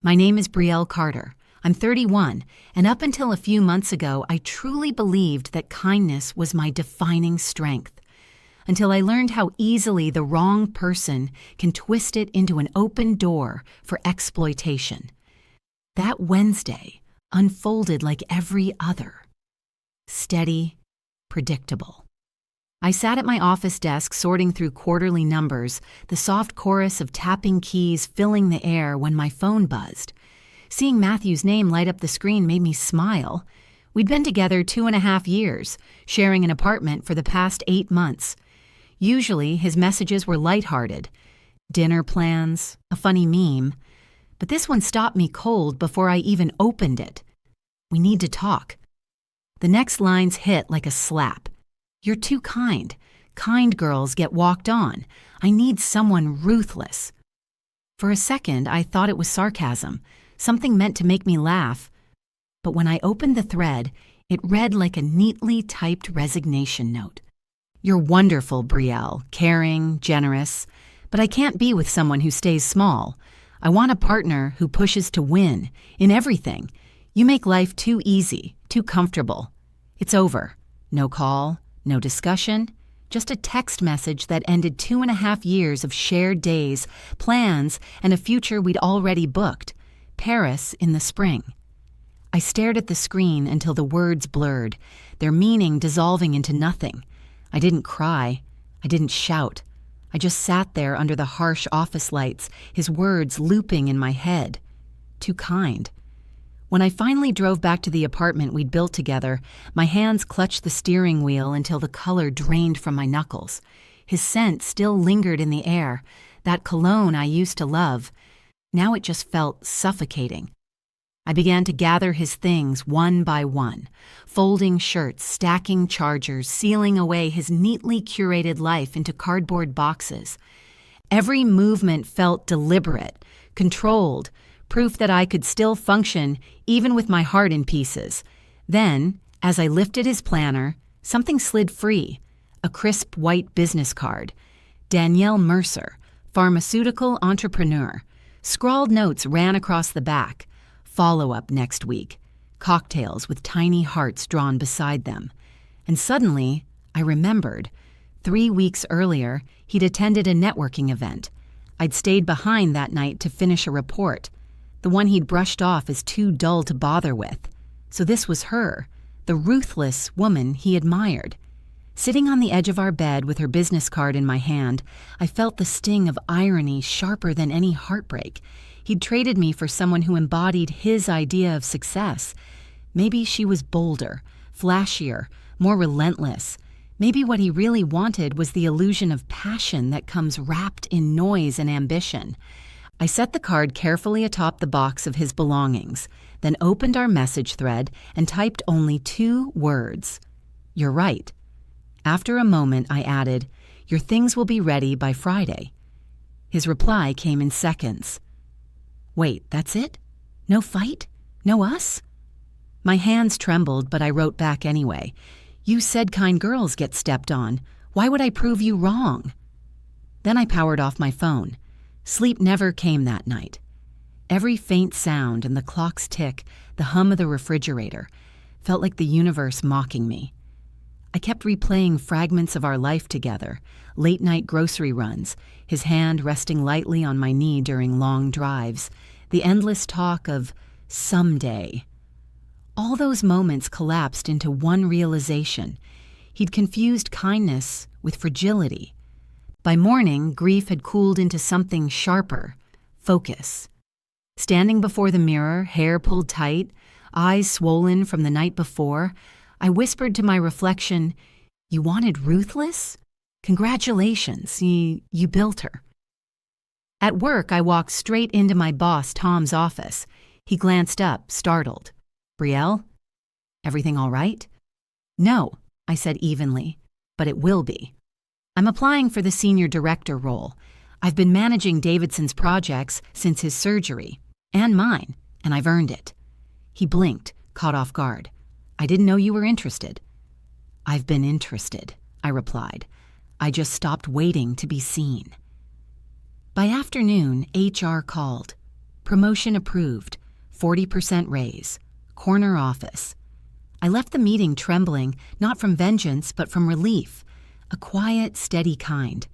My name is Brielle Carter. I'm 31, and up until a few months ago, I truly believed that kindness was my defining strength. Until I learned how easily the wrong person can twist it into an open door for exploitation. That Wednesday unfolded like every other. Steady, predictable. I sat at my office desk sorting through quarterly numbers, the soft chorus of tapping keys filling the air when my phone buzzed. Seeing Matthew's name light up the screen made me smile. We'd been together 2.5 years, sharing an apartment for the past 8 months. Usually, his messages were lighthearted. Dinner plans, a funny meme. But this one stopped me cold before I even opened it. We need to talk. The next lines hit like a slap. You're too kind. Kind girls get walked on. I need someone ruthless. For a second, I thought it was sarcasm, something meant to make me laugh. But when I opened the thread, it read like a neatly typed resignation note. You're wonderful, Brielle, caring, generous, but I can't be with someone who stays small. I want a partner who pushes to win in everything. You make life too easy, too comfortable. It's over. No call. No discussion, just a text message that ended 2.5 years of shared days, plans, and a future we'd already booked, Paris in the spring. I stared at the screen until the words blurred, their meaning dissolving into nothing. I didn't cry. I didn't shout. I just sat there under the harsh office lights, his words looping in my head. Too kind. When I finally drove back to the apartment we'd built together, my hands clutched the steering wheel until the color drained from my knuckles. His scent still lingered in the air, that cologne I used to love. Now it just felt suffocating. I began to gather his things one by one, folding shirts, stacking chargers, sealing away his neatly curated life into cardboard boxes. Every movement felt deliberate, controlled, proof that I could still function even with my heart in pieces. Then, as I lifted his planner, something slid free, a crisp white business card. Danielle Mercer, pharmaceutical entrepreneur. Scrawled notes ran across the back. Follow-up next week. Cocktails with tiny hearts drawn beside them. And suddenly, I remembered. 3 weeks earlier, he'd attended a networking event. I'd stayed behind that night to finish a report. The one he'd brushed off as too dull to bother with. So this was her, the ruthless woman he admired. Sitting on the edge of our bed with her business card in my hand, I felt the sting of irony sharper than any heartbreak. He'd traded me for someone who embodied his idea of success. Maybe she was bolder, flashier, more relentless. Maybe what he really wanted was the illusion of passion that comes wrapped in noise and ambition. I set the card carefully atop the box of his belongings, then opened our message thread and typed only 2 words. You're right. After a moment, I added, your things will be ready by Friday. His reply came in seconds. Wait, that's it? No fight? No us? My hands trembled, but I wrote back anyway. You said kind girls get stepped on. Why would I prove you wrong? Then I powered off my phone. Sleep never came that night. Every faint sound and the clock's tick, the hum of the refrigerator, felt like the universe mocking me. I kept replaying fragments of our life together, late-night grocery runs, his hand resting lightly on my knee during long drives, the endless talk of someday. All those moments collapsed into one realization. He'd confused kindness with fragility. By morning, grief had cooled into something sharper, focus. Standing before the mirror, hair pulled tight, eyes swollen from the night before, I whispered to my reflection, you wanted ruthless? Congratulations, you built her. At work, I walked straight into my boss, Tom's office. He glanced up, startled. Brielle? Everything all right? No, I said evenly, but it will be. I'm applying for the senior director role. I've been managing Davidson's projects since his surgery, and mine, and I've earned it. He blinked, caught off guard. I didn't know you were interested. I've been interested, I replied. I just stopped waiting to be seen. By afternoon, HR called. Promotion approved, 40% raise, corner office. I left the meeting trembling, not from vengeance, but from relief, a quiet, steady kind.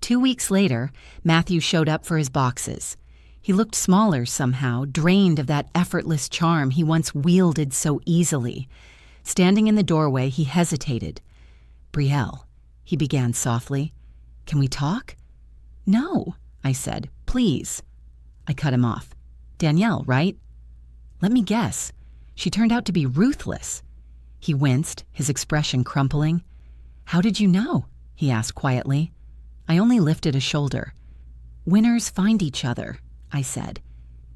2 weeks later, Matthew showed up for his boxes. He looked smaller somehow, drained of that effortless charm he once wielded so easily. Standing in the doorway, he hesitated. "Brielle," he began softly, "can we talk?" "No," I said, "please." I cut him off. "Danielle, right?" "Let me guess. She turned out to be ruthless." He winced, his expression crumpling. "How did you know?" he asked quietly. I only lifted a shoulder. "Winners find each other," I said.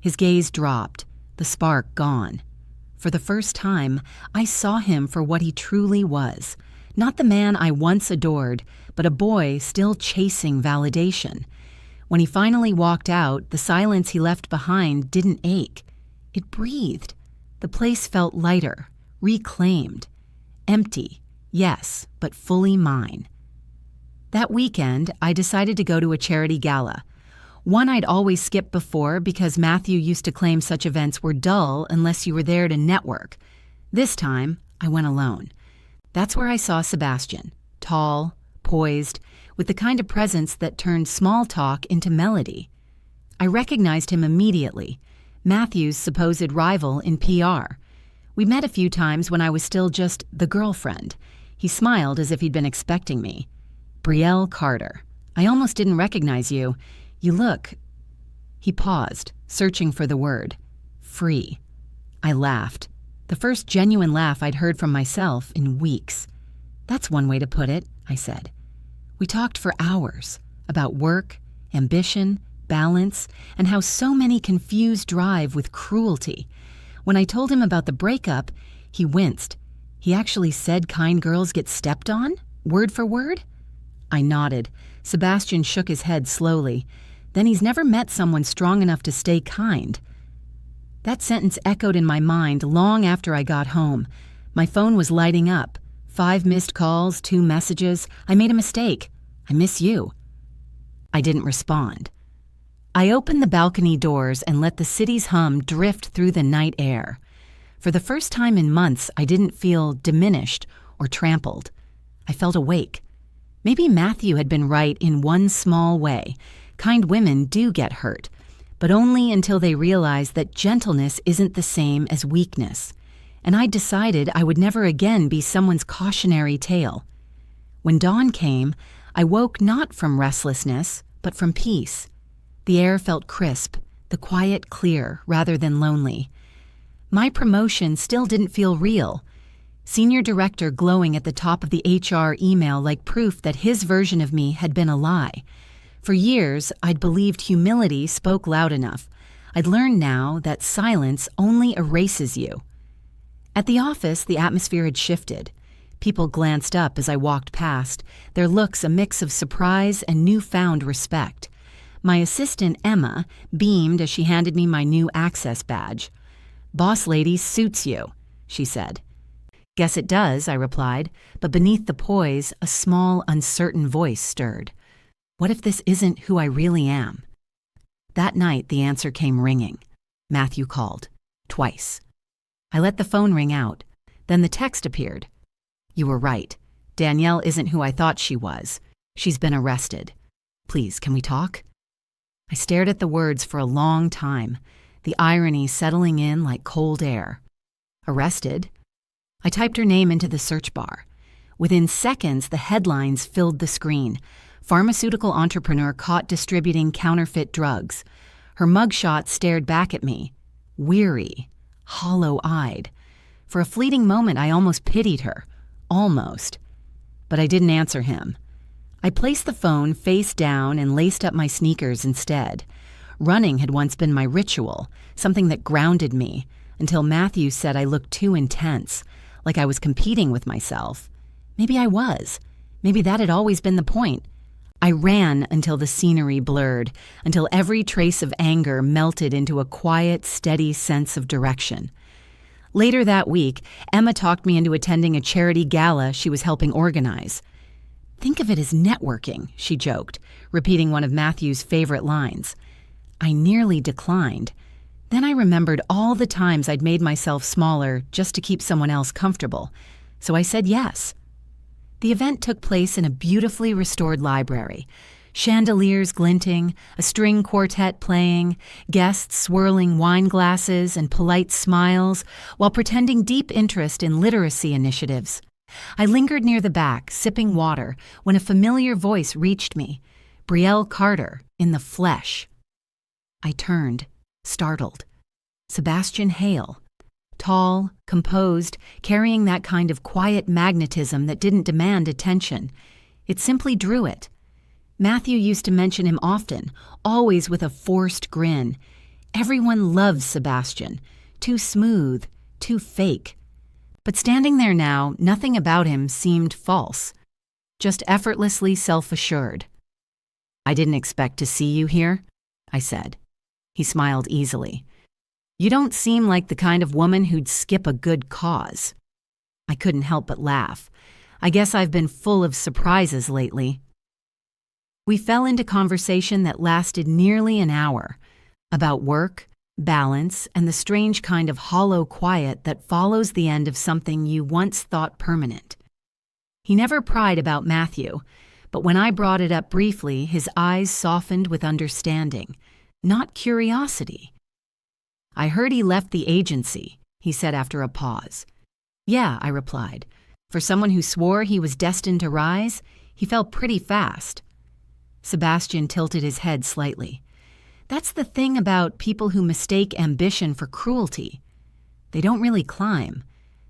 His gaze dropped, the spark gone. For the first time, I saw him for what he truly was. Not the man I once adored, but a boy still chasing validation. When he finally walked out, the silence he left behind didn't ache. It breathed. The place felt lighter, reclaimed. Empty, yes, but fully mine. That weekend, I decided to go to a charity gala. One I'd always skipped before because Matthew used to claim such events were dull unless you were there to network. This time, I went alone. That's where I saw Sebastian, tall, poised, with the kind of presence that turned small talk into melody. I recognized him immediately, Matthew's supposed rival in PR. We met a few times when I was still just the girlfriend. He smiled as if he'd been expecting me. "Brielle Carter. I almost didn't recognize you. You look..." He paused, searching for the word. "Free." I laughed. The first genuine laugh I'd heard from myself in weeks. "That's one way to put it," I said. We talked for hours about work, ambition, balance, and how so many confuse drive with cruelty. When I told him about the breakup, he winced. He actually said kind girls get stepped on? Word for word? I nodded. Sebastian shook his head slowly. Then he's never met someone strong enough to stay kind. That sentence echoed in my mind long after I got home. My phone was lighting up. 5 missed calls, 2 messages. I made a mistake. I miss you. I didn't respond. I opened the balcony doors and let the city's hum drift through the night air. For the first time in months, I didn't feel diminished or trampled. I felt awake. Maybe Matthew had been right in one small way. Kind women do get hurt, but only until they realize that gentleness isn't the same as weakness. And I decided I would never again be someone's cautionary tale. When dawn came, I woke not from restlessness, but from peace. The air felt crisp, the quiet clear rather than lonely. My promotion still didn't feel real. Senior director glowing at the top of the HR email like proof that his version of me had been a lie. For years, I'd believed humility spoke loud enough. I'd learned now that silence only erases you. At the office, the atmosphere had shifted. People glanced up as I walked past, their looks a mix of surprise and newfound respect. My assistant, Emma, beamed as she handed me my new access badge. "Boss lady suits you," she said. "Guess it does," I replied, but beneath the poise, a small, uncertain voice stirred. What if this isn't who I really am? That night, the answer came ringing. Matthew called. Twice. I let the phone ring out. Then the text appeared. "You were right. Danielle isn't who I thought she was. She's been arrested. Please, can we talk?" I stared at the words for a long time, the irony settling in like cold air. Arrested? I typed her name into the search bar. Within seconds, the headlines filled the screen. Pharmaceutical entrepreneur caught distributing counterfeit drugs. Her mugshot stared back at me, weary, hollow-eyed. For a fleeting moment, I almost pitied her. Almost. But I didn't answer him. I placed the phone face down and laced up my sneakers instead. Running had once been my ritual, something that grounded me, until Matthew said I looked too intense, like I was competing with myself. Maybe I was. Maybe that had always been the point. I ran until the scenery blurred, until every trace of anger melted into a quiet, steady sense of direction. Later that week, Emma talked me into attending a charity gala she was helping organize. "Think of it as networking," she joked, repeating one of Matthew's favorite lines. I nearly declined. Then I remembered all the times I'd made myself smaller just to keep someone else comfortable, so I said yes. The event took place in a beautifully restored library. Chandeliers glinting, a string quartet playing, guests swirling wine glasses and polite smiles while pretending deep interest in literacy initiatives. I lingered near the back, sipping water, when a familiar voice reached me. Brielle Carter, in the flesh. I turned, startled. Sebastian Hale. Tall, composed, carrying that kind of quiet magnetism that didn't demand attention. It simply drew it. Matthew used to mention him often, always with a forced grin. Everyone loves Sebastian. Too smooth, too fake. But standing there now, nothing about him seemed false. Just effortlessly self-assured. "I didn't expect to see you here," I said. He smiled easily. "You don't seem like the kind of woman who'd skip a good cause." I couldn't help but laugh. I guess I've been full of surprises lately. We fell into conversation that lasted nearly an hour, about work, balance, and the strange kind of hollow quiet that follows the end of something you once thought permanent. He never pried about Matthew, but when I brought it up briefly, his eyes softened with understanding, not curiosity. "I heard he left the agency," he said after a pause. "Yeah," I replied. "For someone who swore he was destined to rise, he fell pretty fast." Sebastian tilted his head slightly. "That's the thing about people who mistake ambition for cruelty. They don't really climb.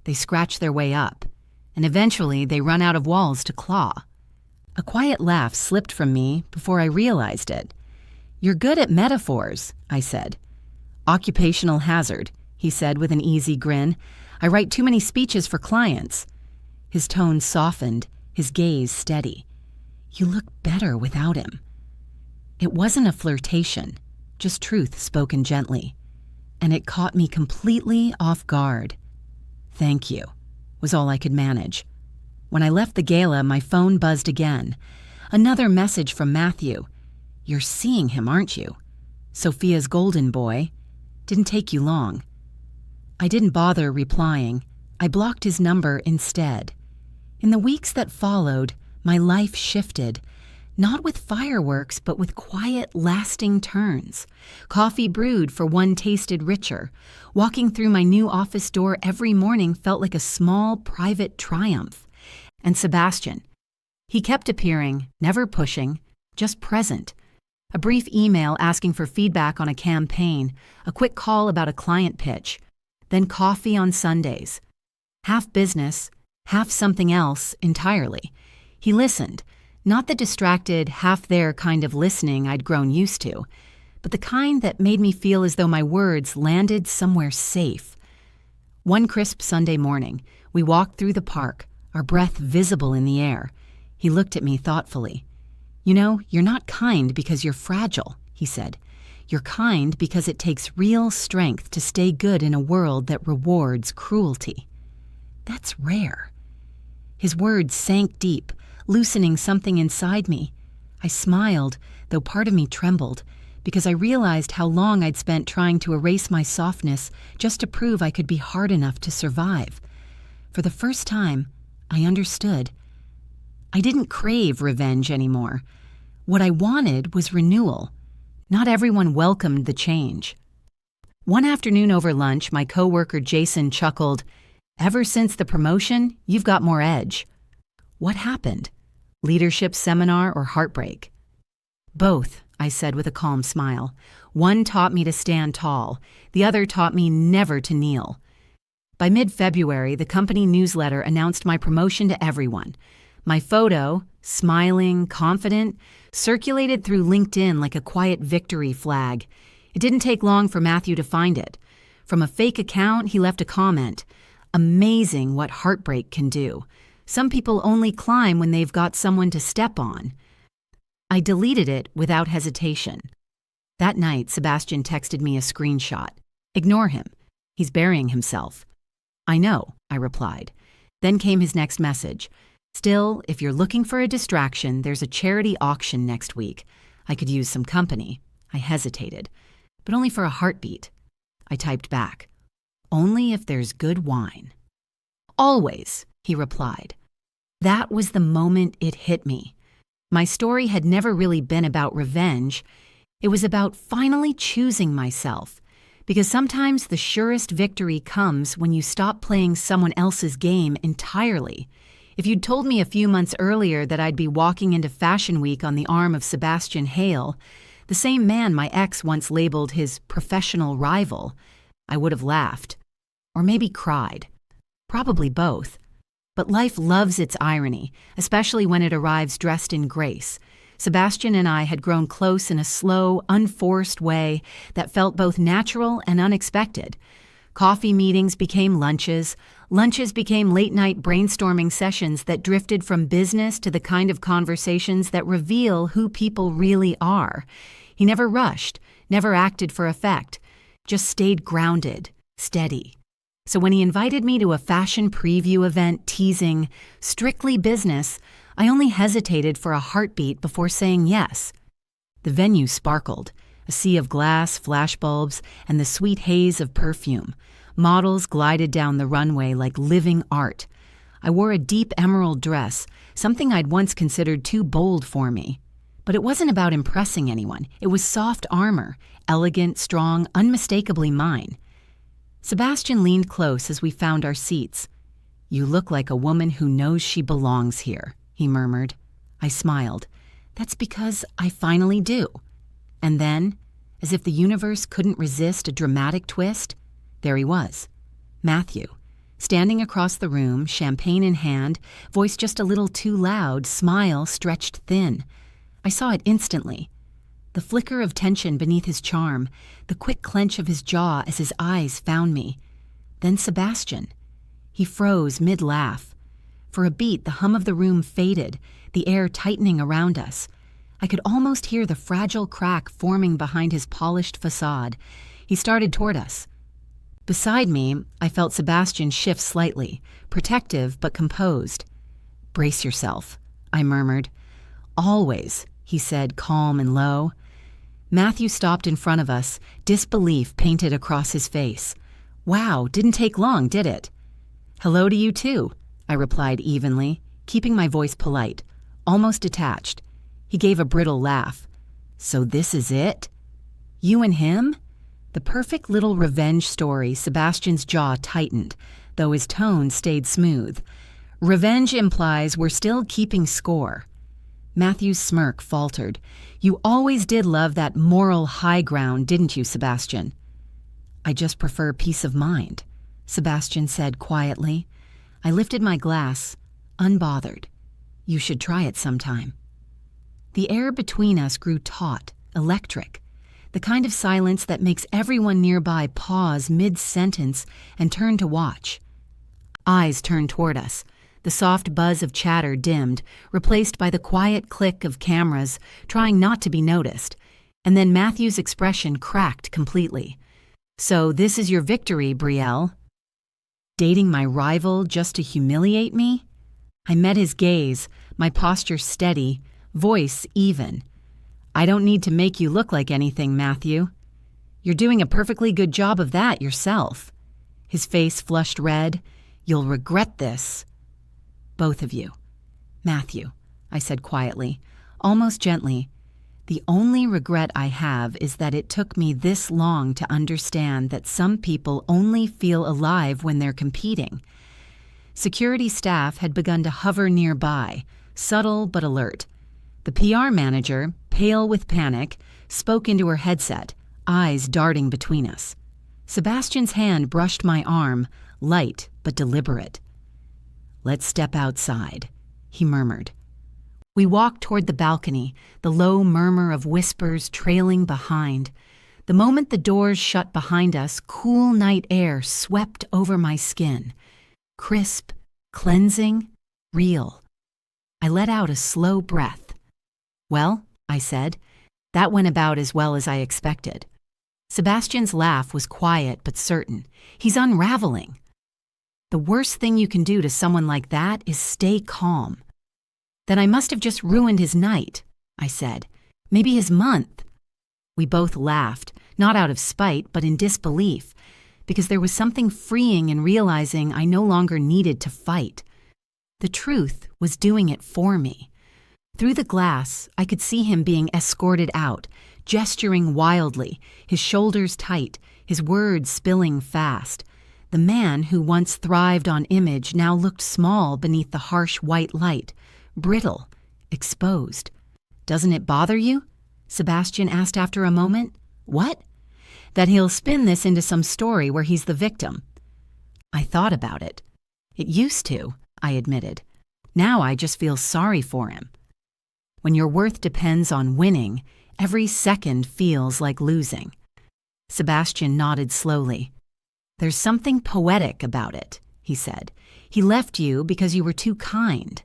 They scratch their way up, and eventually they run out of walls to claw." A quiet laugh slipped from me before I realized it. "You're good at metaphors," I said. "Occupational hazard," he said with an easy grin. "I write too many speeches for clients." His tone softened, his gaze steady. "You look better without him." It wasn't a flirtation, just truth spoken gently. And it caught me completely off guard. "Thank you," was all I could manage. When I left the gala, my phone buzzed again. Another message from Matthew. "You're seeing him, aren't you? Sophia's golden boy. Didn't take you long." I didn't bother replying. I blocked his number instead. In the weeks that followed, my life shifted, not with fireworks, but with quiet, lasting turns. Coffee brewed for one tasted richer. Walking through my new office door every morning felt like a small, private triumph. And Sebastian. He kept appearing, never pushing, just present. A brief email asking for feedback on a campaign, a quick call about a client pitch, then coffee on Sundays. Half business, half something else entirely. He listened, not the distracted, half-there kind of listening I'd grown used to, but the kind that made me feel as though my words landed somewhere safe. One crisp Sunday morning, we walked through the park, our breath visible in the air. He looked at me thoughtfully. "You know, you're not kind because you're fragile," he said. "You're kind because it takes real strength to stay good in a world that rewards cruelty. That's rare." His words sank deep, loosening something inside me. I smiled, though part of me trembled, because I realized how long I'd spent trying to erase my softness just to prove I could be hard enough to survive. For the first time, I understood. I didn't crave revenge anymore. What I wanted was renewal. Not everyone welcomed the change. One afternoon over lunch, my coworker Jason chuckled, "Ever since the promotion, you've got more edge." What happened? Leadership seminar or heartbreak? "Both," I said with a calm smile. "One taught me to stand tall. The other taught me never to kneel." By mid-February, the company newsletter announced my promotion to everyone. My photo, smiling, confident, circulated through LinkedIn like a quiet victory flag. It didn't take long for Matthew to find it. From a fake account, he left a comment. "Amazing what heartbreak can do. Some people only climb when they've got someone to step on." I deleted it without hesitation. That night, Sebastian texted me a screenshot. "Ignore him. He's burying himself." "I know," I replied. Then came his next message. "Still, if you're looking for a distraction, there's a charity auction next week. I could use some company." I hesitated, but only for a heartbeat. I typed back, "Only if there's good wine." "Always," he replied. That was the moment it hit me. My story had never really been about revenge. It was about finally choosing myself, because sometimes the surest victory comes when you stop playing someone else's game entirely. If you'd told me a few months earlier that I'd be walking into Fashion Week on the arm of Sebastian Hale, the same man my ex once labeled his professional rival, I would have laughed. Or maybe cried. Probably both. But life loves its irony, especially when it arrives dressed in grace. Sebastian and I had grown close in a slow, unforced way that felt both natural and unexpected. Coffee meetings became lunches. Lunches became late-night brainstorming sessions that drifted from business to the kind of conversations that reveal who people really are. He never rushed, never acted for effect, just stayed grounded, steady. So when he invited me to a fashion preview event teasing strictly business, I only hesitated for a heartbeat before saying yes. The venue sparkled, a sea of glass, flashbulbs, and the sweet haze of perfume. Models glided down the runway like living art. I wore a deep emerald dress, something I'd once considered too bold for me. But it wasn't about impressing anyone. It was soft armor, elegant, strong, unmistakably mine. Sebastian leaned close as we found our seats. "You look like a woman who knows she belongs here," he murmured. I smiled. "That's because I finally do." And then, as if the universe couldn't resist a dramatic twist, there he was, Matthew, standing across the room, champagne in hand, voice just a little too loud, smile stretched thin. I saw it instantly. The flicker of tension beneath his charm, the quick clench of his jaw as his eyes found me. Then Sebastian. He froze mid-laugh. For a beat, the hum of the room faded, the air tightening around us. I could almost hear the fragile crack forming behind his polished facade. He started toward us. Beside me, I felt Sebastian shift slightly, protective but composed. "Brace yourself," I murmured. "Always," he said, calm and low. Matthew stopped in front of us, disbelief painted across his face. "Wow, didn't take long, did it?" "Hello to you too," I replied evenly, keeping my voice polite, almost detached. He gave a brittle laugh. "So this is it? You and him?" The perfect little revenge story. Sebastian's jaw tightened, though his tone stayed smooth. "Revenge implies we're still keeping score." Matthew's smirk faltered. "You always did love that moral high ground, didn't you, Sebastian?" "I just prefer peace of mind," Sebastian said quietly. I lifted my glass, unbothered. "You should try it sometime." The air between us grew taut, electric, the kind of silence that makes everyone nearby pause mid-sentence and turn to watch. Eyes turned toward us. The soft buzz of chatter dimmed, replaced by the quiet click of cameras, trying not to be noticed. And then Matthew's expression cracked completely. "So this is your victory, Brielle? Dating my rival just to humiliate me?" I met his gaze, my posture steady, voice even. "I don't need to make you look like anything, Matthew. You're doing a perfectly good job of that yourself." His face flushed red. "You'll regret this." "Both of you." "Matthew," I said quietly, almost gently, "the only regret I have is that it took me this long to understand that some people only feel alive when they're competing." Security staff had begun to hover nearby, subtle but alert. The PR manager, pale with panic, spoke into her headset, eyes darting between us. Sebastian's hand brushed my arm, light but deliberate. "Let's step outside," he murmured. We walked toward the balcony, the low murmur of whispers trailing behind. The moment the doors shut behind us, cool night air swept over my skin. Crisp, cleansing, real. I let out a slow breath. "Well," I said, "that went about as well as I expected." Sebastian's laugh was quiet but certain. "He's unraveling." "The worst thing you can do to someone like that is stay calm." "Then I must have just ruined his night," I said. "Maybe his month." We both laughed, not out of spite, but in disbelief, because there was something freeing in realizing I no longer needed to fight. The truth was doing it for me. Through the glass, I could see him being escorted out, gesturing wildly, his shoulders tight, his words spilling fast. The man who once thrived on image now looked small beneath the harsh white light, brittle, exposed. "Doesn't it bother you?" Sebastian asked after a moment. "What?" "That he'll spin this into some story where he's the victim." I thought about it. "It used to," I admitted. "Now I just feel sorry for him." When your worth depends on winning, every second feels like losing. Sebastian nodded slowly. "There's something poetic about it," he said. "He left you because you were too kind.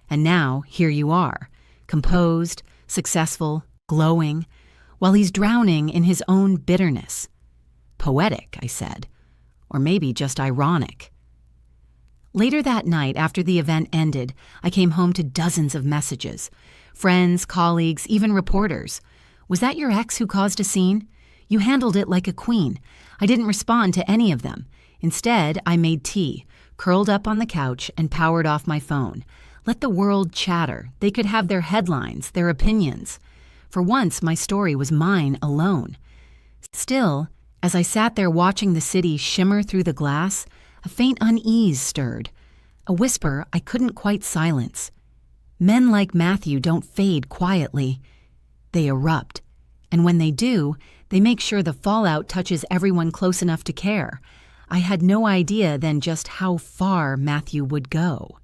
And now, here you are, composed, successful, glowing, while he's drowning in his own bitterness." "Poetic," I said. "Or maybe just ironic." Later that night, after the event ended, I came home to dozens of messages. Friends, colleagues, even reporters. "Was that your ex who caused a scene? You handled it like a queen." I didn't respond to any of them. Instead, I made tea, curled up on the couch, and powered off my phone. Let the world chatter. They could have their headlines, their opinions. For once, my story was mine alone. Still, as I sat there watching the city shimmer through the glass, a faint unease stirred, a whisper I couldn't quite silence. Men like Matthew don't fade quietly. They erupt, and when they do, they make sure the fallout touches everyone close enough to care. I had no idea then just how far Matthew would go.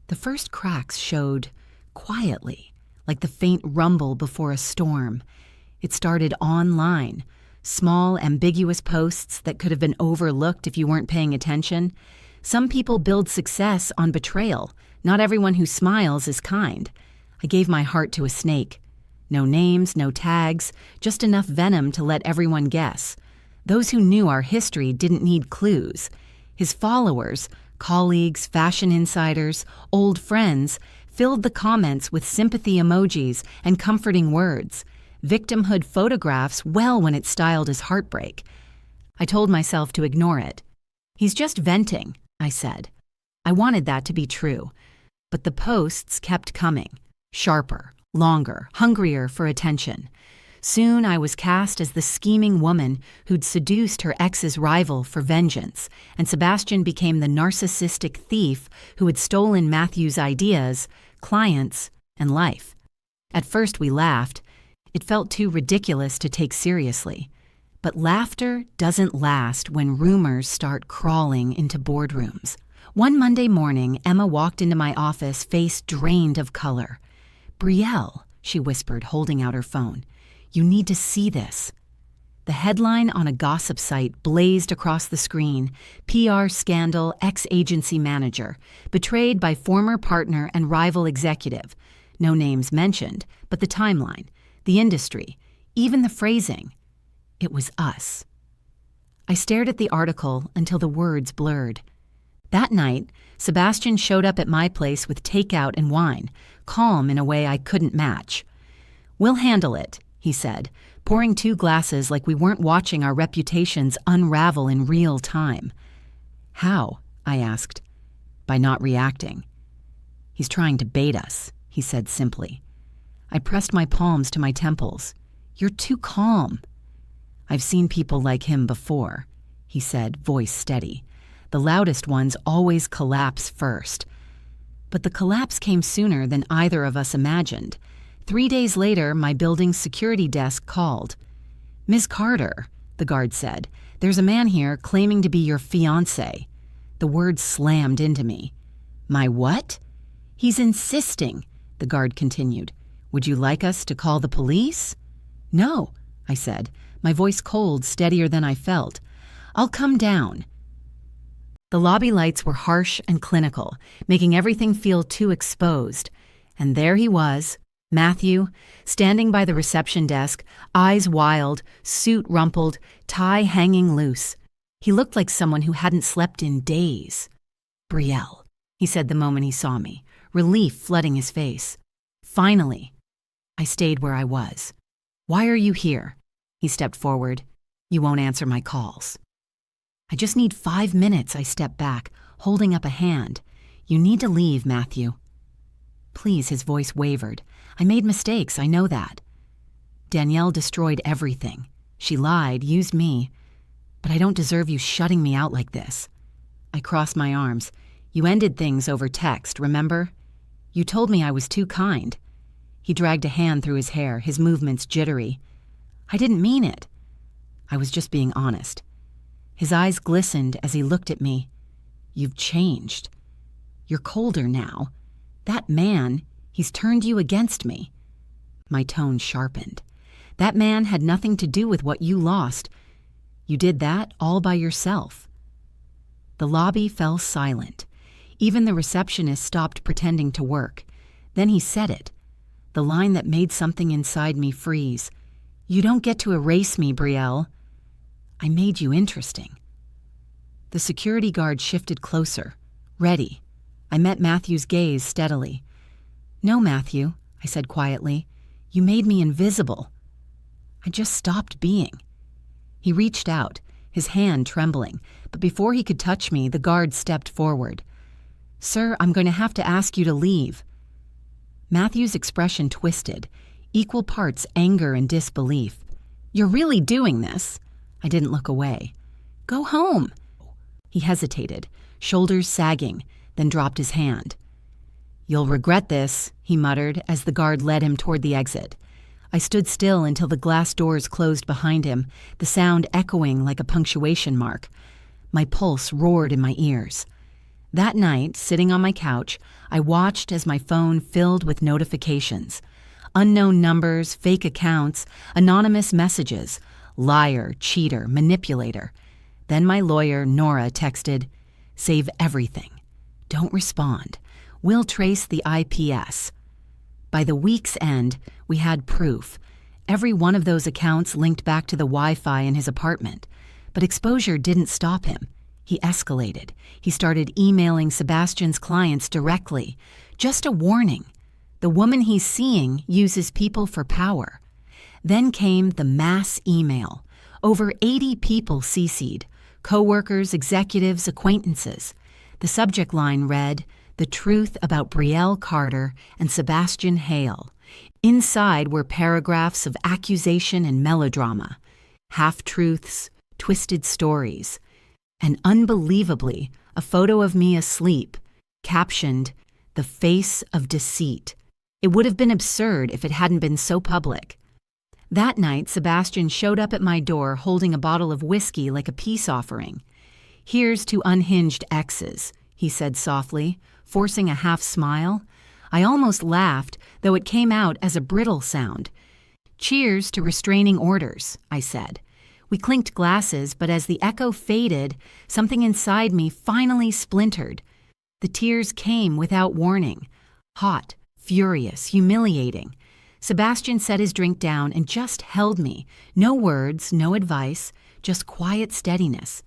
The first cracks showed quietly, like the faint rumble before a storm. It started online, small, ambiguous posts that could have been overlooked if you weren't paying attention. Some people build success on betrayal. Not everyone who smiles is kind. I gave my heart to a snake. No names, no tags, just enough venom to let everyone guess. Those who knew our history didn't need clues. His followers, colleagues, fashion insiders, old friends, filled the comments with sympathy emojis and comforting words. Victimhood photographs well when it's styled as heartbreak. I told myself to ignore it. "He's just venting," I said. I wanted that to be true. But the posts kept coming, sharper, longer, hungrier for attention. Soon I was cast as the scheming woman who'd seduced her ex's rival for vengeance, and Sebastian became the narcissistic thief who had stolen Matthew's ideas, clients, and life. At first we laughed. It felt too ridiculous to take seriously. But laughter doesn't last when rumors start crawling into boardrooms. One Monday morning, Emma walked into my office, face drained of color. "Brielle," she whispered, holding out her phone. "You need to see this." The headline on a gossip site blazed across the screen. "PR scandal, ex-agency manager, betrayed by former partner and rival executive." No names mentioned, but the timeline, the industry, even the phrasing. It was us. I stared at the article until the words blurred. That night, Sebastian showed up at my place with takeout and wine, calm in a way I couldn't match. "We'll handle it," he said, pouring 2 glasses like we weren't watching our reputations unravel in real time. "How?" I asked. "By not reacting." "He's trying to bait us," he said simply. I pressed my palms to my temples. "You're too calm." "I've seen people like him before," he said, voice steady. "The loudest ones always collapse first." But the collapse came sooner than either of us imagined. 3 days later, my building's security desk called. "Ms. Carter," the guard said, "there's a man here claiming to be your fiancé." The word slammed into me. "My what?" "He's insisting," the guard continued. "Would you like us to call the police?" "No," I said, my voice cold, steadier than I felt. "I'll come down." The lobby lights were harsh and clinical, making everything feel too exposed. And there he was, Matthew, standing by the reception desk, eyes wild, suit rumpled, tie hanging loose. He looked like someone who hadn't slept in days. "Brielle," he said the moment he saw me, relief flooding his face. "Finally." I stayed where I was. Why are you here? He stepped forward. You won't answer my calls. I just need 5 minutes, I stepped back, holding up a hand. You need to leave, Matthew. Please, his voice wavered. I made mistakes, I know that. Danielle destroyed everything. She lied, used me. But I don't deserve you shutting me out like this. I crossed my arms. You ended things over text, remember? You told me I was too kind. He dragged a hand through his hair, his movements jittery. I didn't mean it. I was just being honest. His eyes glistened as he looked at me. You've changed. You're colder now. That man, he's turned you against me. My tone sharpened. That man had nothing to do with what you lost. You did that all by yourself. The lobby fell silent. Even the receptionist stopped pretending to work. Then he said it, the line that made something inside me freeze. You don't get to erase me, Brielle. I made you interesting. The security guard shifted closer, ready. I met Matthew's gaze steadily. No, Matthew, I said quietly. You made me invisible. I just stopped being. He reached out, his hand trembling, but before he could touch me, the guard stepped forward. Sir, I'm going to have to ask you to leave. Matthew's expression twisted, equal parts anger and disbelief. You're really doing this? I didn't look away. Go home. He hesitated, shoulders sagging, then dropped his hand. You'll regret this, he muttered as the guard led him toward the exit. I stood still until the glass doors closed behind him, the sound echoing like a punctuation mark. My pulse roared in my ears. That night, sitting on my couch, I watched as my phone filled with notifications. Unknown numbers, fake accounts, anonymous messages. Liar, cheater, manipulator. Then my lawyer, Nora, texted, Save everything. Don't respond. We'll trace the IPS. By the week's end, we had proof. Every one of those accounts linked back to the Wi-Fi in his apartment. But exposure didn't stop him. He escalated. He started emailing Sebastian's clients directly. Just a warning. The woman he's seeing uses people for power. Then came the mass email. Over 80 people CC'd. Co-workers, executives, acquaintances. The subject line read, The Truth About Brielle Carter and Sebastian Hale. Inside were paragraphs of accusation and melodrama. Half-truths, twisted stories. And unbelievably, a photo of me asleep, captioned, The Face of Deceit. It would have been absurd if it hadn't been so public. That night, Sebastian showed up at my door holding a bottle of whiskey like a peace offering. Here's to unhinged exes, he said softly, forcing a half smile. I almost laughed, though it came out as a brittle sound. Cheers to restraining orders, I said. We clinked glasses, but as the echo faded, something inside me finally splintered. The tears came without warning. Hot, furious, humiliating. Sebastian set his drink down and just held me. No words, no advice, just quiet steadiness.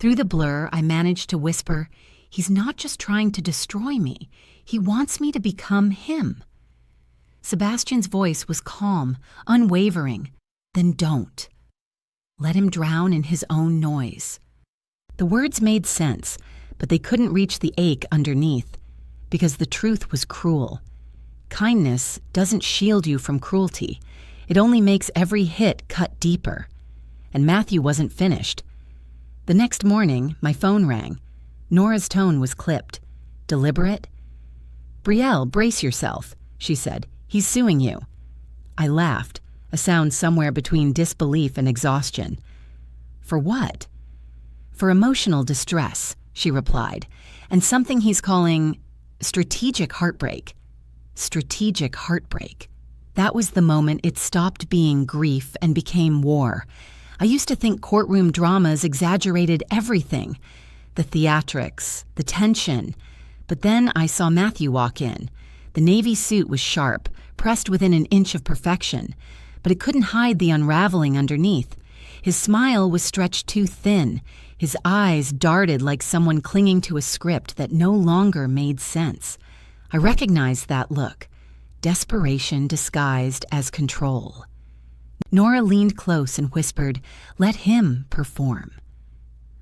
Through the blur, I managed to whisper, He's not just trying to destroy me. He wants me to become him. Sebastian's voice was calm, unwavering. Then don't. Let him drown in his own noise. The words made sense, but they couldn't reach the ache underneath, because the truth was cruel. Kindness doesn't shield you from cruelty. It only makes every hit cut deeper. And Matthew wasn't finished. The next morning, my phone rang. Nora's tone was clipped, deliberate. Brielle, brace yourself, she said. He's suing you. I laughed, a sound somewhere between disbelief and exhaustion. For what? For emotional distress, she replied, and something he's calling strategic heartbreak. Strategic heartbreak. That was the moment it stopped being grief and became war. I used to think courtroom dramas exaggerated everything. The theatrics, the tension. But then I saw Matthew walk in. The navy suit was sharp, pressed within an inch of perfection, but it couldn't hide the unraveling underneath. His smile was stretched too thin. His eyes darted like someone clinging to a script that no longer made sense. I recognized that look. Desperation disguised as control. Nora leaned close and whispered, "Let him perform."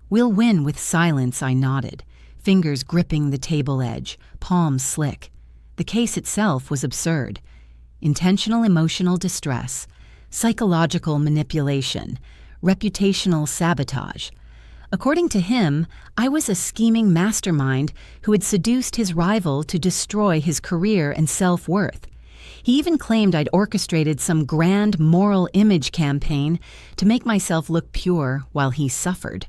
"We'll win with silence," I nodded, fingers gripping the table edge, palms slick. The case itself was absurd. Intentional emotional distress, psychological manipulation, reputational sabotage. According to him, I was a scheming mastermind who had seduced his rival to destroy his career and self-worth. He even claimed I'd orchestrated some grand moral image campaign to make myself look pure while he suffered.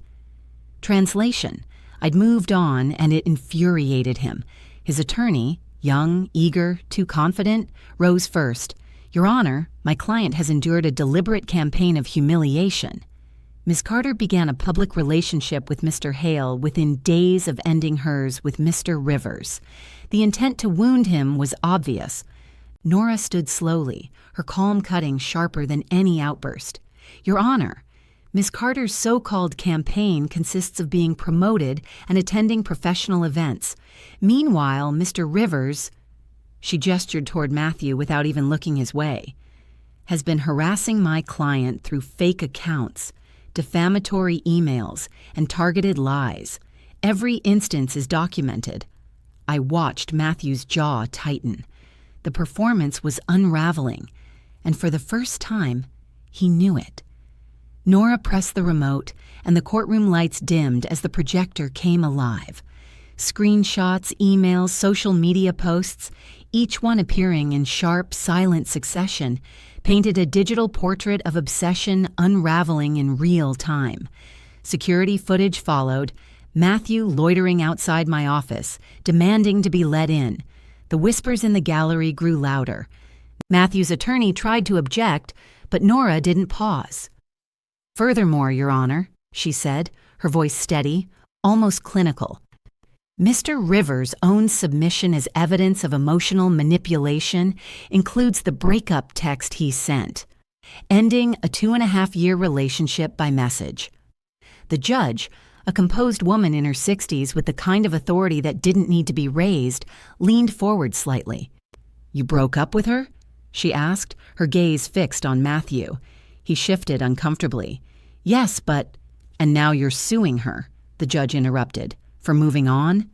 Translation: I'd moved on, and it infuriated him. His attorney, young, eager, too confident, rose first. "Your Honor, my client has endured a deliberate campaign of humiliation." Ms. Carter began a public relationship with Mr. Hale within days of ending hers with Mr. Rivers. The intent to wound him was obvious. Nora stood slowly, her calm cutting sharper than any outburst. "Your Honor, Ms. Carter's so-called campaign consists of being promoted and attending professional events. Meanwhile, Mr. Rivers," she gestured toward Matthew without even looking his way, "has been harassing my client through fake accounts, defamatory emails, and targeted lies. Every instance is documented." I watched Matthew's jaw tighten. The performance was unraveling, and for the first time, he knew it. Nora pressed the remote, and the courtroom lights dimmed as the projector came alive. Screenshots, emails, social media posts, each one appearing in sharp, silent succession, painted a digital portrait of obsession unraveling in real time. Security footage followed, Matthew loitering outside my office, demanding to be let in. The whispers in the gallery grew louder. Matthew's attorney tried to object, but Nora didn't pause. "Furthermore, Your Honor," she said, her voice steady, almost clinical, "Mr. Rivers' own submission as evidence of emotional manipulation includes the breakup text he sent, ending a 2.5-year relationship by message." The judge, a composed woman in her 60s with the kind of authority that didn't need to be raised, leaned forward slightly. "You broke up with her?" she asked, her gaze fixed on Matthew. He shifted uncomfortably. "Yes, but—" "And now you're suing her," the judge interrupted, "for moving on?"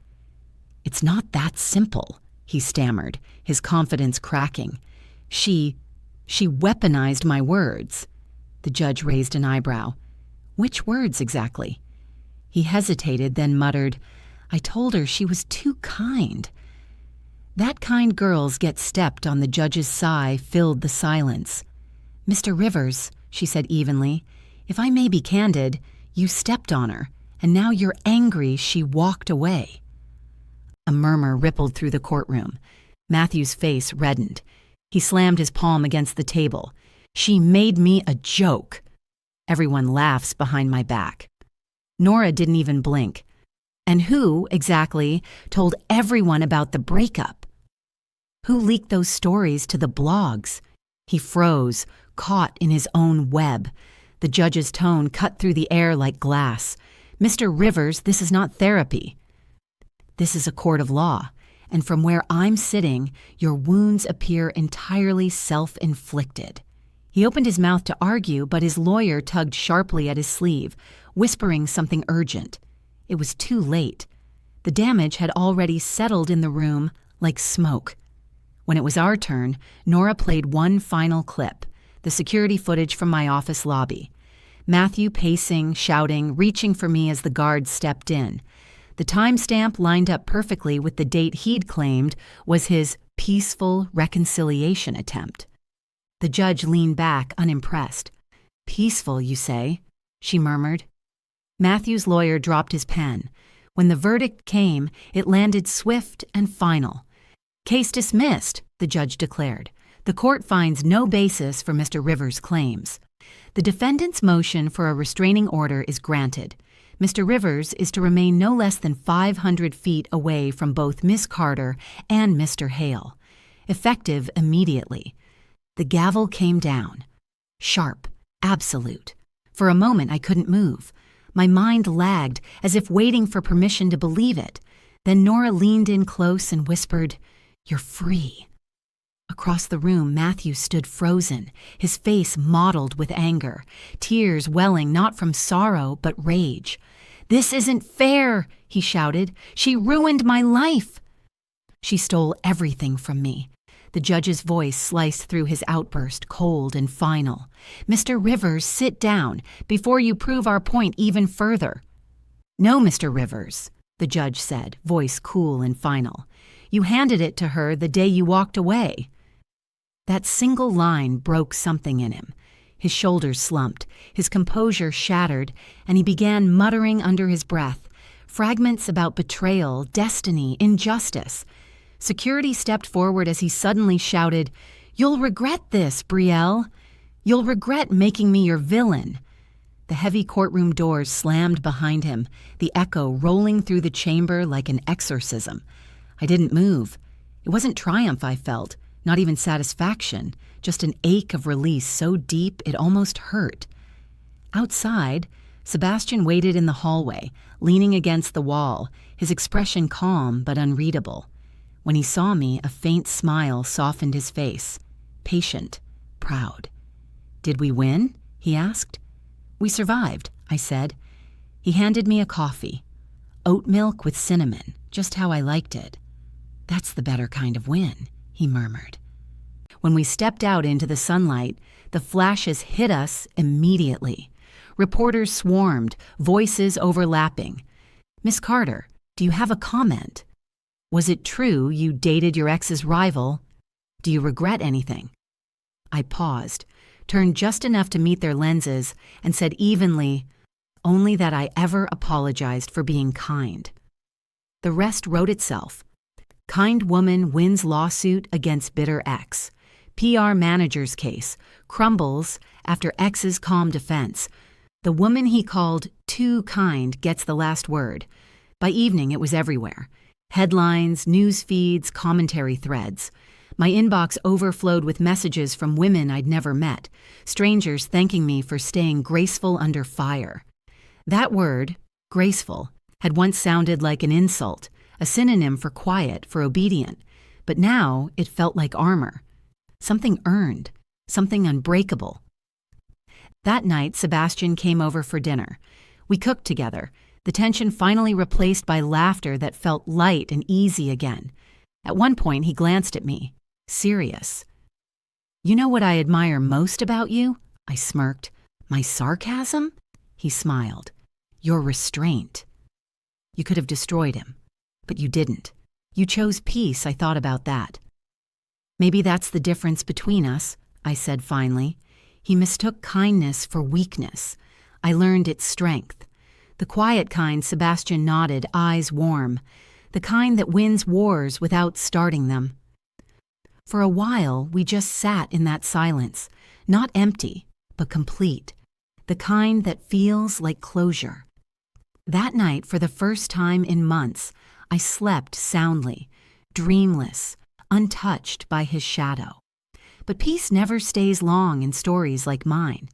"It's not that simple," he stammered, his confidence cracking. She weaponized my words." The judge raised an eyebrow. "Which words exactly?" He hesitated, then muttered, "I told her she was too kind." That kind girls get stepped on. The judge's sigh filled the silence. "Mr. Rivers," she said evenly, "if I may be candid, you stepped on her, and now you're angry she walked away." A murmur rippled through the courtroom. Matthew's face reddened. He slammed his palm against the table. "She made me a joke." Everyone laughs behind my back. Nora didn't even blink. "And who, exactly, told everyone about the breakup? Who leaked those stories to the blogs?" He froze, caught in his own web. The judge's tone cut through the air like glass. "Mr. Rivers, this is not therapy. This is a court of law, and from where I'm sitting, your wounds appear entirely self-inflicted." He opened his mouth to argue, but his lawyer tugged sharply at his sleeve, whispering something urgent. It was too late. The damage had already settled in the room like smoke. When it was our turn, Nora played one final clip, the security footage from my office lobby. Matthew pacing, shouting, reaching for me as the guard stepped in. The timestamp lined up perfectly with the date he'd claimed was his peaceful reconciliation attempt. The judge leaned back, unimpressed. "Peaceful, you say?" she murmured. Matthew's lawyer dropped his pen. When the verdict came, it landed swift and final. "Case dismissed," the judge declared. "The court finds no basis for Mr. Rivers' claims. The defendant's motion for a restraining order is granted. Mr. Rivers is to remain no less than 500 feet away from both Miss Carter and Mr. Hale, effective immediately." The gavel came down. Sharp, absolute. For a moment I couldn't move. My mind lagged, as if waiting for permission to believe it. Then Nora leaned in close and whispered, "You're free." Across the room, Matthew stood frozen, his face mottled with anger, tears welling not from sorrow but rage. "This isn't fair," he shouted. "She ruined my life." "She stole everything from me." The judge's voice sliced through his outburst, cold and final. "Mr. Rivers, sit down, before you prove our point even further." "No, Mr. Rivers," the judge said, voice cool and final. "You handed it to her the day you walked away." That single line broke something in him. His shoulders slumped, his composure shattered, and he began muttering under his breath, fragments about betrayal, destiny, injustice. Security stepped forward as he suddenly shouted, "You'll regret this, Brielle. You'll regret making me your villain." The heavy courtroom doors slammed behind him, the echo rolling through the chamber like an exorcism. I didn't move. It wasn't triumph I felt, not even satisfaction, just an ache of release so deep it almost hurt. Outside, Sebastian waited in the hallway, leaning against the wall, his expression calm but unreadable. When he saw me, a faint smile softened his face, patient, proud. "Did we win?" he asked. "We survived," I said. He handed me a coffee. Oat milk with cinnamon, just how I liked it. "That's the better kind of win," he murmured. When we stepped out into the sunlight, the flashes hit us immediately. Reporters swarmed, voices overlapping. "Miss Carter, do you have a comment? Was it true you dated your ex's rival? Do you regret anything?" I paused, turned just enough to meet their lenses, and said evenly, "Only that I ever apologized for being kind." The rest wrote itself. Kind woman wins lawsuit against bitter ex. PR manager's case crumbles after ex's calm defense. The woman he called too kind gets the last word. By evening, it was everywhere. Headlines, news feeds, commentary threads. My inbox overflowed with messages from women I'd never met, strangers thanking me for staying graceful under fire. That word, graceful, had once sounded like an insult, a synonym for quiet, for obedient, but now it felt like armor. Something earned, something unbreakable. That night, Sebastian came over for dinner. We cooked together, the tension finally replaced by laughter that felt light and easy again. At one point, he glanced at me, serious. "You know what I admire most about you?" I smirked. "My sarcasm?" He smiled. "Your restraint." You could have destroyed him, but you didn't. You chose peace. I thought about that. "Maybe that's the difference between us," I said finally. He mistook kindness for weakness. I learned its strength. The quiet kind, Sebastian nodded, eyes warm. The kind that wins wars without starting them. For a while, we just sat in that silence, not empty, but complete. The kind that feels like closure. That night, for the first time in months, I slept soundly, dreamless, untouched by his shadow. But peace never stays long in stories like mine,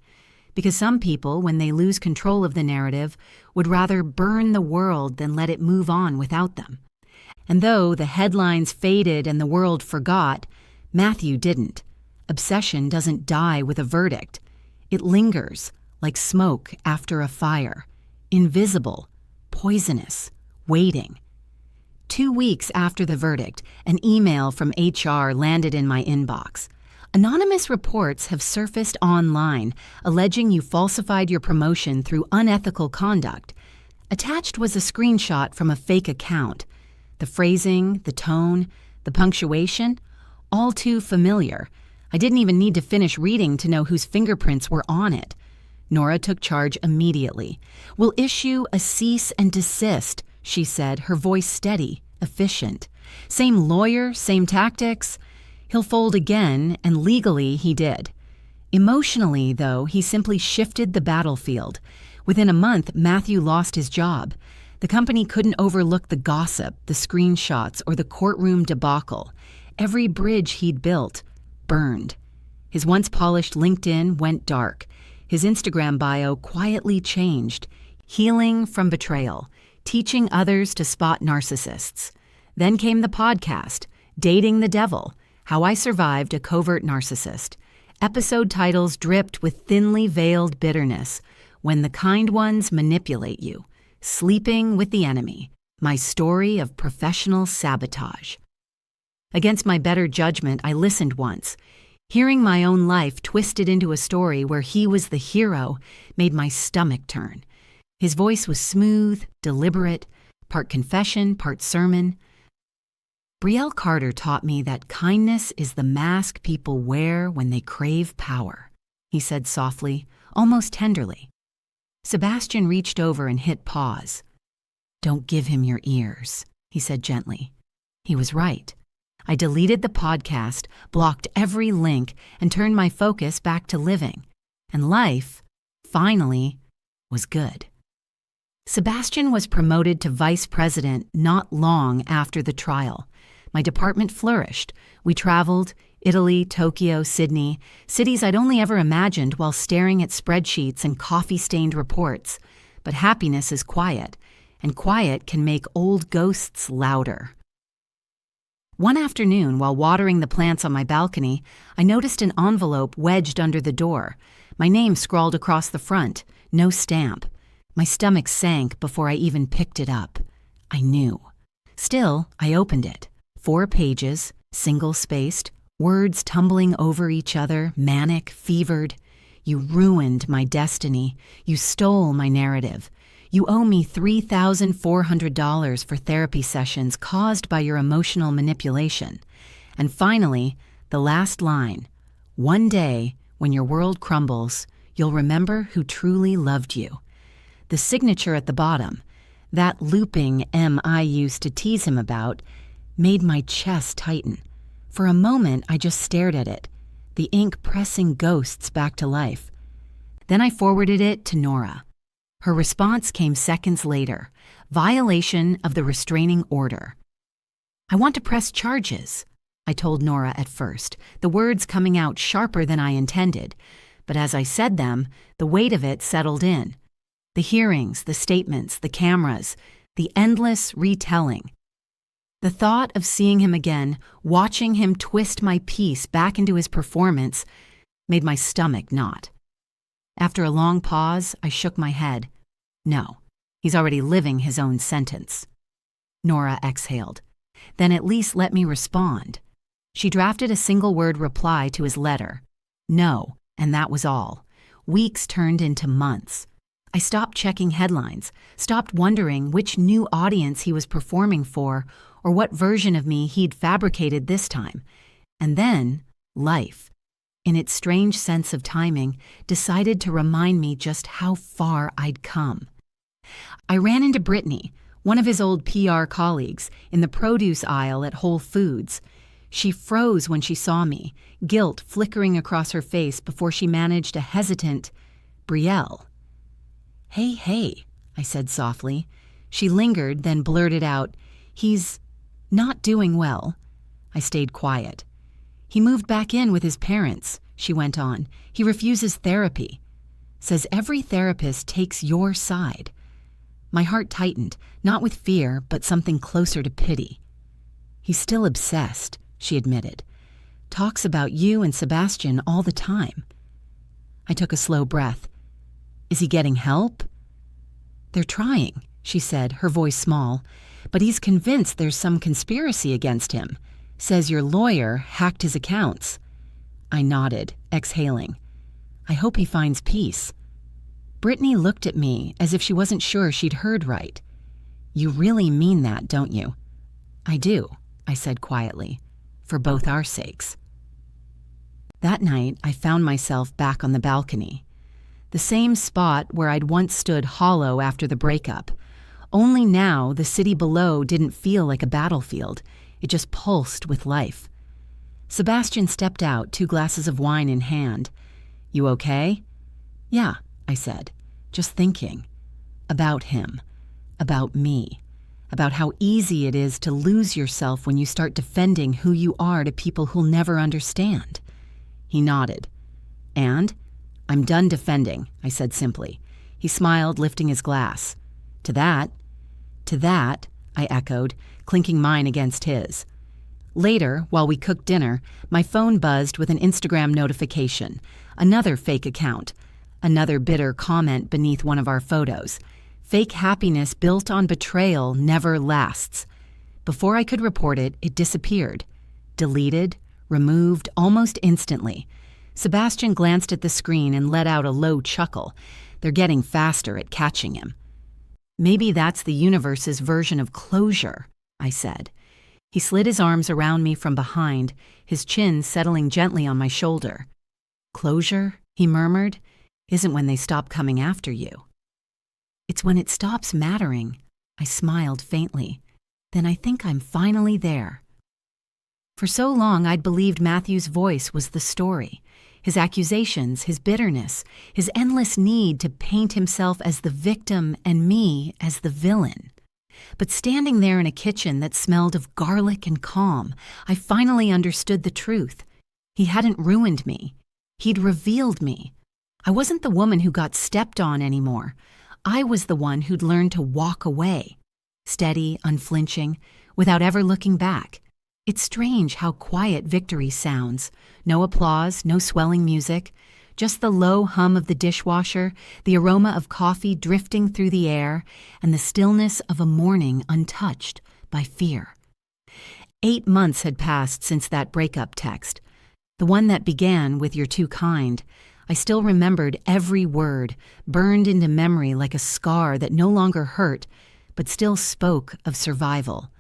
because some people, when they lose control of the narrative, would rather burn the world than let it move on without them. And though the headlines faded and the world forgot, Matthew didn't. Obsession doesn't die with a verdict. It lingers, like smoke after a fire, invisible, poisonous, waiting. 2 weeks after the verdict, an email from HR landed in my inbox. Anonymous reports have surfaced online alleging you falsified your promotion through unethical conduct. Attached was a screenshot from a fake account. The phrasing, the tone, the punctuation, all too familiar. I didn't even need to finish reading to know whose fingerprints were on it. Nora took charge immediately. "We'll issue a cease and desist," she said, her voice steady, efficient. "Same lawyer, same tactics." He'll fold again, and legally he did. Emotionally, though, he simply shifted the battlefield. Within a month, Matthew lost his job. The company couldn't overlook the gossip, the screenshots, or the courtroom debacle. Every bridge he'd built burned. His once polished LinkedIn went dark. His Instagram bio quietly changed. Healing from betrayal, teaching others to spot narcissists. Then came the podcast, Dating the Devil, How I Survived a Covert Narcissist. Episode titles dripped with thinly veiled bitterness. When the Kind Ones Manipulate You. Sleeping with the Enemy. My Story of Professional Sabotage. Against my better judgment, I listened once. Hearing my own life twisted into a story where he was the hero made my stomach turn. His voice was smooth, deliberate, part confession, part sermon. Brielle Carter taught me that kindness is the mask people wear when they crave power, he said softly, almost tenderly. Sebastian reached over and hit pause. Don't give him your ears, he said gently. He was right. I deleted the podcast, blocked every link, and turned my focus back to living. And life, finally, was good. Sebastian was promoted to vice president not long after the trial. My department flourished. We traveled, Italy, Tokyo, Sydney, cities I'd only ever imagined while staring at spreadsheets and coffee-stained reports. But happiness is quiet, and quiet can make old ghosts louder. One afternoon, while watering the plants on my balcony, I noticed an envelope wedged under the door. My name scrawled across the front, no stamp. My stomach sank before I even picked it up. I knew. Still, I opened it. 4 pages, single-spaced, words tumbling over each other, manic, fevered. You ruined my destiny. You stole my narrative. You owe me $3,400 for therapy sessions caused by your emotional manipulation. And finally, the last line. One day, when your world crumbles, you'll remember who truly loved you. The signature at the bottom, that looping M I used to tease him about, made my chest tighten. For a moment, I just stared at it, the ink pressing ghosts back to life. Then I forwarded it to Nora. Her response came seconds later. Violation of the restraining order. I want to press charges, I told Nora at first, the words coming out sharper than I intended. But as I said them, the weight of it settled in. The hearings, the statements, the cameras, the endless retelling. The thought of seeing him again, watching him twist my piece back into his performance, made my stomach knot. After a long pause, I shook my head. No, he's already living his own sentence. Nora exhaled. Then at least let me respond. She drafted a single-word reply to his letter. No, and that was all. Weeks turned into months. I stopped checking headlines, stopped wondering which new audience he was performing for or what version of me he'd fabricated this time. And then, life, in its strange sense of timing, decided to remind me just how far I'd come. I ran into Brittany, one of his old PR colleagues, in the produce aisle at Whole Foods. She froze when she saw me, guilt flickering across her face before she managed a hesitant, Brielle. Hey, I said softly. She lingered, then blurted out, He's not doing well. I stayed quiet. He moved back in with his parents, she went on. He refuses therapy. Says every therapist takes your side. My heart tightened, not with fear, but something closer to pity. He's still obsessed, she admitted. Talks about you and Sebastian all the time. I took a slow breath. Is he getting help? They're trying, she said, her voice small, but he's convinced there's some conspiracy against him. Says your lawyer hacked his accounts. I nodded, exhaling. I hope he finds peace. Brittany looked at me as if she wasn't sure she'd heard right. You really mean that, don't you? I do, I said quietly, for both our sakes. That night, I found myself back on the balcony. The same spot where I'd once stood hollow after the breakup. Only now, the city below didn't feel like a battlefield. It just pulsed with life. Sebastian stepped out, 2 glasses of wine in hand. You okay? Yeah, I said, just thinking. About him. About me. About how easy it is to lose yourself when you start defending who you are to people who'll never understand. He nodded. And? I'm done defending, I said simply. He smiled, lifting his glass. To that, I echoed, clinking mine against his. Later, while we cooked dinner, my phone buzzed with an Instagram notification. Another fake account. Another bitter comment beneath one of our photos. Fake happiness built on betrayal never lasts. Before I could report it, it disappeared. Deleted, removed almost instantly. Sebastian glanced at the screen and let out a low chuckle. They're getting faster at catching him. Maybe that's the universe's version of closure, I said. He slid his arms around me from behind, his chin settling gently on my shoulder. Closure, he murmured, isn't when they stop coming after you. It's when it stops mattering, I smiled faintly. Then I think I'm finally there. For so long I'd believed Matthew's voice was the story. His accusations, his bitterness, his endless need to paint himself as the victim and me as the villain. But standing there in a kitchen that smelled of garlic and calm, I finally understood the truth. He hadn't ruined me. He'd revealed me. I wasn't the woman who got stepped on anymore. I was the one who'd learned to walk away. Steady, unflinching, without ever looking back. It's strange how quiet victory sounds. No applause, no swelling music. Just the low hum of the dishwasher, the aroma of coffee drifting through the air, and the stillness of a morning untouched by fear. 8 months had passed since that breakup text. The one that began with "You're too kind." I still remembered every word, burned into memory like a scar that no longer hurt, but still spoke of survival.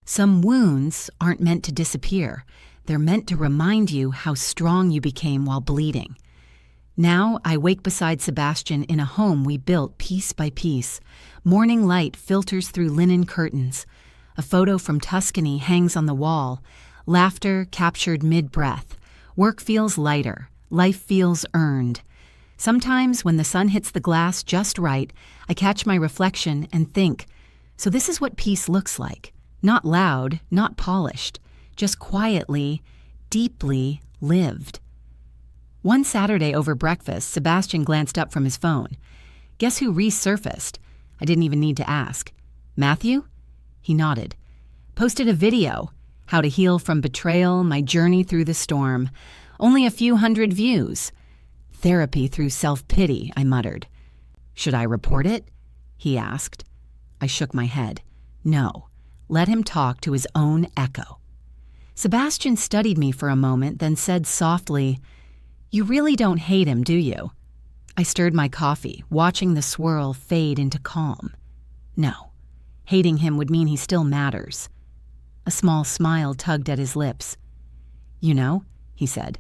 Some wounds aren't meant to disappear. They're meant to remind you how strong you became while bleeding. Now I wake beside Sebastian in a home we built piece by piece. Morning light filters through linen curtains. A photo from Tuscany hangs on the wall. Laughter captured mid-breath. Work feels lighter. Life feels earned. Sometimes when the sun hits the glass just right, I catch my reflection and think, so this is what peace looks like. Not loud, not polished, just quietly, deeply lived. One Saturday over breakfast, Sebastian glanced up from his phone. Guess who resurfaced? I didn't even need to ask. Matthew? He nodded. Posted a video. How to heal from betrayal, my journey through the storm. Only a few hundred views. Therapy through self-pity, I muttered. Should I report it? He asked. I shook my head. No. Let him talk to his own echo. Sebastian studied me for a moment, then said softly, You really don't hate him, do you? I stirred my coffee, watching the swirl fade into calm. No. Hating him would mean he still matters. A small smile tugged at his lips. You know, he said,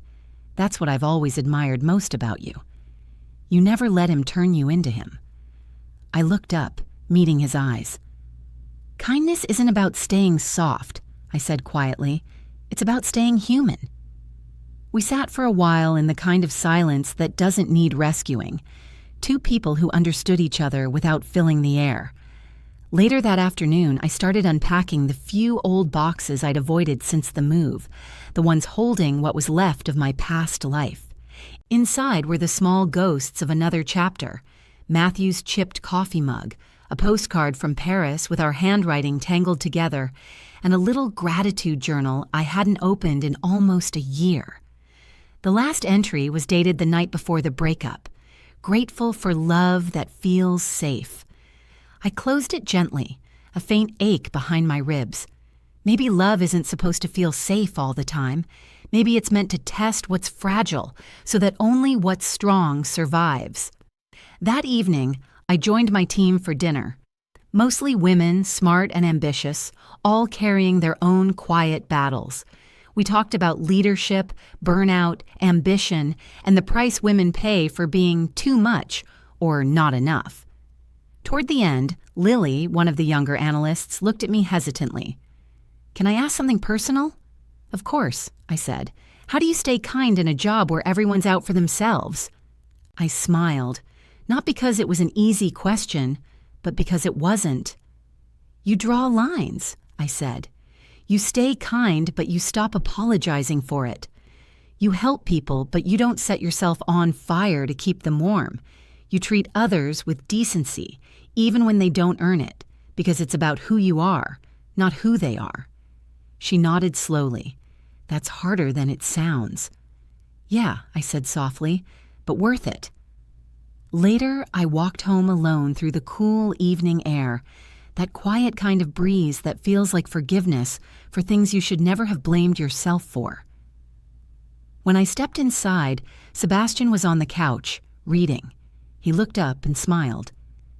that's what I've always admired most about you. You never let him turn you into him. I looked up, meeting his eyes. Kindness isn't about staying soft, I said quietly. It's about staying human. We sat for a while in the kind of silence that doesn't need rescuing. Two people who understood each other without filling the air. Later that afternoon, I started unpacking the few old boxes I'd avoided since the move, the ones holding what was left of my past life. Inside were the small ghosts of another chapter. Matthew's chipped coffee mug, a postcard from Paris with our handwriting tangled together, and a little gratitude journal I hadn't opened in almost a year. The last entry was dated the night before the breakup. Grateful for love that feels safe. I closed it gently, a faint ache behind my ribs. Maybe love isn't supposed to feel safe all the time. Maybe it's meant to test what's fragile so that only what's strong survives. That evening, I joined my team for dinner. Mostly women, smart and ambitious, all carrying their own quiet battles. We talked about leadership, burnout, ambition, and the price women pay for being too much or not enough. Toward the end, Lily, one of the younger analysts, looked at me hesitantly. Can I ask something personal? Of course, I said. How do you stay kind in a job where everyone's out for themselves? I smiled, not because it was an easy question, but because it wasn't. You draw lines, I said. You stay kind, but you stop apologizing for it. You help people, but you don't set yourself on fire to keep them warm. You treat others with decency, even when they don't earn it, because it's about who you are, not who they are. She nodded slowly. That's harder than it sounds. Yeah, I said softly, but worth it. Later, I walked home alone through the cool evening air, that quiet kind of breeze that feels like forgiveness for things you should never have blamed yourself for. When I stepped inside, Sebastian was on the couch, reading. He looked up and smiled.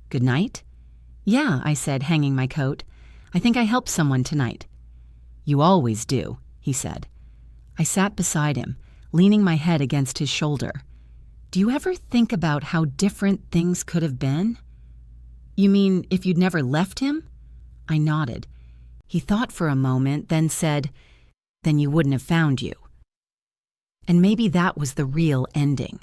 Good night? Yeah, I said, hanging my coat. I think I helped someone tonight. You always do, he said. I sat beside him, leaning my head against his shoulder. Do you ever think about how different things could have been? You mean if you'd never left him? I nodded. He thought for a moment, then said, Then you wouldn't have found you. And maybe that was the real ending.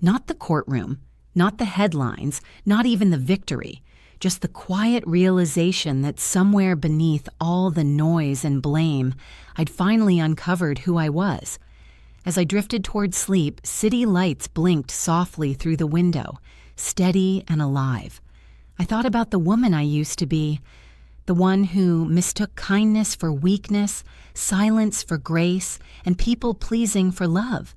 Not the courtroom, not the headlines, not even the victory, just the quiet realization that somewhere beneath all the noise and blame, I'd finally uncovered who I was. As I drifted toward sleep, city lights blinked softly through the window, steady and alive. I thought about the woman I used to be, the one who mistook kindness for weakness, silence for grace, and people-pleasing for love.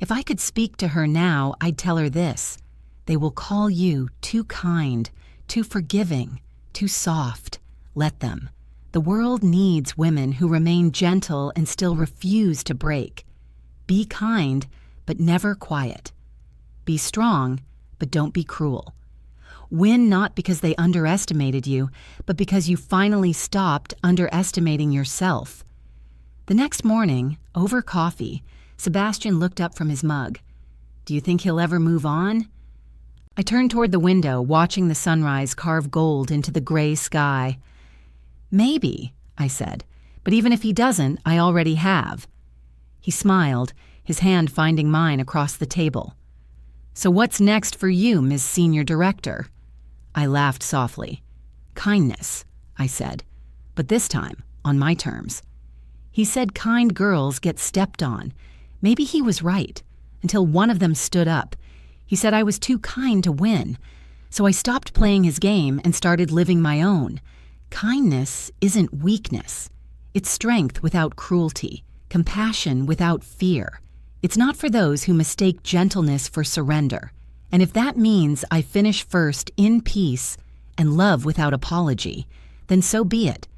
If I could speak to her now, I'd tell her this. They will call you too kind, too forgiving, too soft. Let them. The world needs women who remain gentle and still refuse to break. Be kind, but never quiet. Be strong, but don't be cruel. Win not because they underestimated you, but because you finally stopped underestimating yourself. The next morning, over coffee, Sebastian looked up from his mug. Do you think he'll ever move on? I turned toward the window, watching the sunrise carve gold into the gray sky. Maybe, I said, but even if he doesn't, I already have. He smiled, his hand finding mine across the table. So what's next for you, Ms. Senior Director? I laughed softly. Kindness, I said, but this time on my terms. He said kind girls get stepped on. Maybe he was right, until one of them stood up. He said I was too kind to win, so I stopped playing his game and started living my own. Kindness isn't weakness. It's strength without cruelty, compassion without fear. It's not for those who mistake gentleness for surrender. And if that means I finish first in peace and love without apology, then so be it.